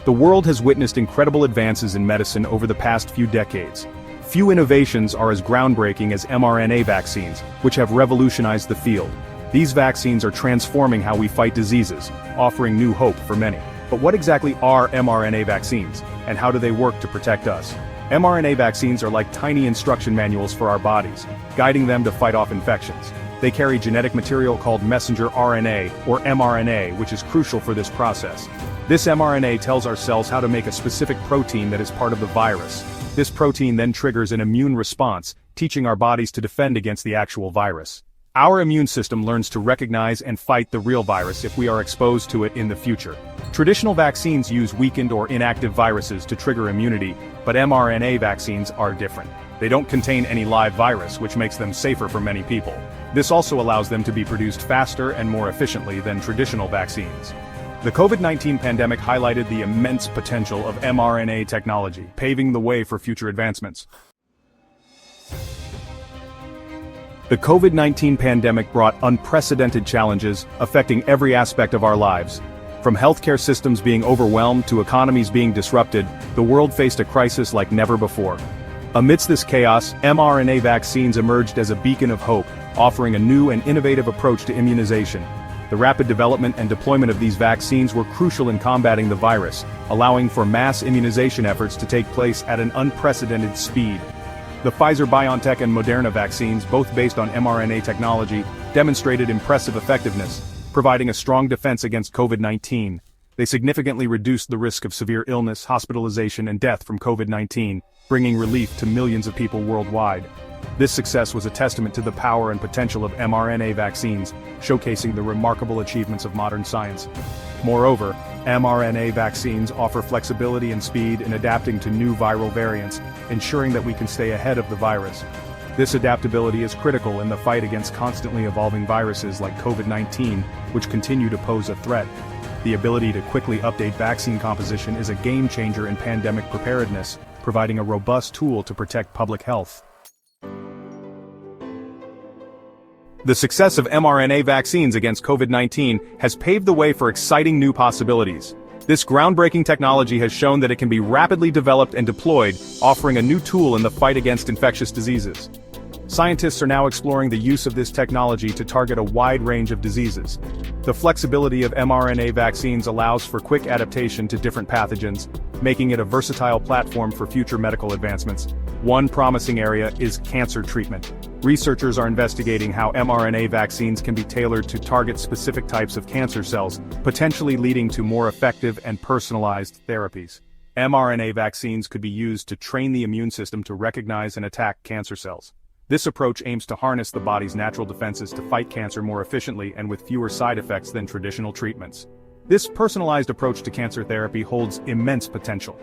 The world has witnessed incredible advances in medicine over the past few decades. Few innovations are as groundbreaking as mRNA vaccines, which have revolutionized the field. These vaccines are transforming how we fight diseases, offering new hope for many. But what exactly are mRNA vaccines, and how do they work to protect us? mRNA vaccines are like tiny instruction manuals for our bodies, guiding them to fight off infections. They carry genetic material called messenger RNA, or mRNA, which is crucial for this process. This mRNA tells our cells how to make a specific protein that is part of the virus. This protein then triggers an immune response, teaching our bodies to defend against the actual virus. Our immune system learns to recognize and fight the real virus if we are exposed to it in the future. Traditional vaccines use weakened or inactive viruses to trigger immunity, but mRNA vaccines are different. They don't contain any live virus, which makes them safer for many people. This also allows them to be produced faster and more efficiently than traditional vaccines. The COVID-19 pandemic highlighted the immense potential of mRNA technology, paving the way for future advancements. The COVID-19 pandemic brought unprecedented challenges, affecting every aspect of our lives. From healthcare systems being overwhelmed to economies being disrupted, the world faced a crisis like never before. Amidst this chaos, mRNA vaccines emerged as a beacon of hope, offering a new and innovative approach to immunization. The rapid development and deployment of these vaccines were crucial in combating the virus, allowing for mass immunization efforts to take place at an unprecedented speed. The Pfizer-BioNTech and Moderna vaccines, both based on mRNA technology, demonstrated impressive effectiveness, providing a strong defense against COVID-19. They significantly reduced the risk of severe illness, hospitalization, and death from COVID-19, bringing relief to millions of people worldwide. This success was a testament to the power and potential of mRNA vaccines, showcasing the remarkable achievements of modern science. Moreover, mRNA vaccines offer flexibility and speed in adapting to new viral variants, ensuring that we can stay ahead of the virus. This adaptability is critical in the fight against constantly evolving viruses like COVID-19, which continue to pose a threat. The ability to quickly update vaccine composition is a game-changer in pandemic preparedness, providing a robust tool to protect public health. The success of mRNA vaccines against COVID-19 has paved the way for exciting new possibilities. This groundbreaking technology has shown that it can be rapidly developed and deployed, offering a new tool in the fight against infectious diseases. Scientists are now exploring the use of this technology to target a wide range of diseases. The flexibility of mRNA vaccines allows for quick adaptation to different pathogens, making it a versatile platform for future medical advancements. One promising area is cancer treatment. Researchers are investigating how mRNA vaccines can be tailored to target specific types of cancer cells, potentially leading to more effective and personalized therapies. mRNA vaccines could be used to train the immune system to recognize and attack cancer cells. This approach aims to harness the body's natural defenses to fight cancer more efficiently and with fewer side effects than traditional treatments. This personalized approach to cancer therapy holds immense potential.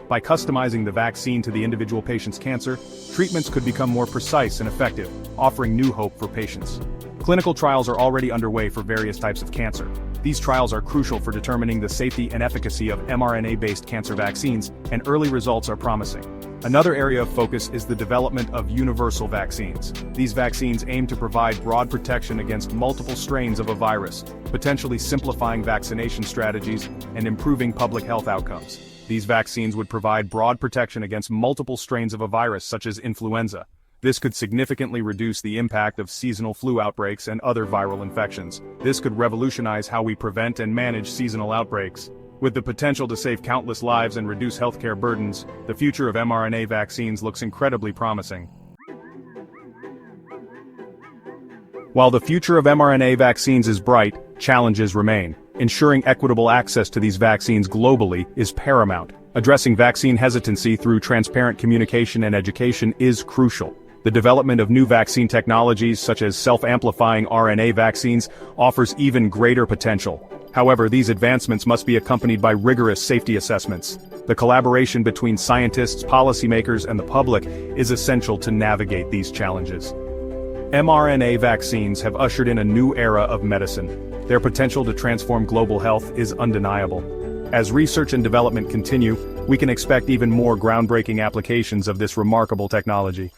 By customizing the vaccine to the individual patient's cancer, treatments could become more precise and effective, offering new hope for patients. Clinical trials are already underway for various types of cancer. These trials are crucial for determining the safety and efficacy of mRNA-based cancer vaccines, and early results are promising. Another area of focus is the development of universal vaccines. These vaccines aim to provide broad protection against multiple strains of a virus, potentially simplifying vaccination strategies and improving public health outcomes. These vaccines would provide broad protection against multiple strains of a virus such as influenza. This could significantly reduce the impact of seasonal flu outbreaks and other viral infections. This could revolutionize how we prevent and manage seasonal outbreaks. With the potential to save countless lives and reduce healthcare burdens, the future of mRNA vaccines looks incredibly promising. While the future of mRNA vaccines is bright, challenges remain. Ensuring equitable access to these vaccines globally is paramount. Addressing vaccine hesitancy through transparent communication and education is crucial. The development of new vaccine technologies such as self-amplifying RNA vaccines offers even greater potential. However, these advancements must be accompanied by rigorous safety assessments. The collaboration between scientists, policymakers, and the public is essential to navigate these challenges. mRNA vaccines have ushered in a new era of medicine. Their potential to transform global health is undeniable. As research and development continue, we can expect even more groundbreaking applications of this remarkable technology.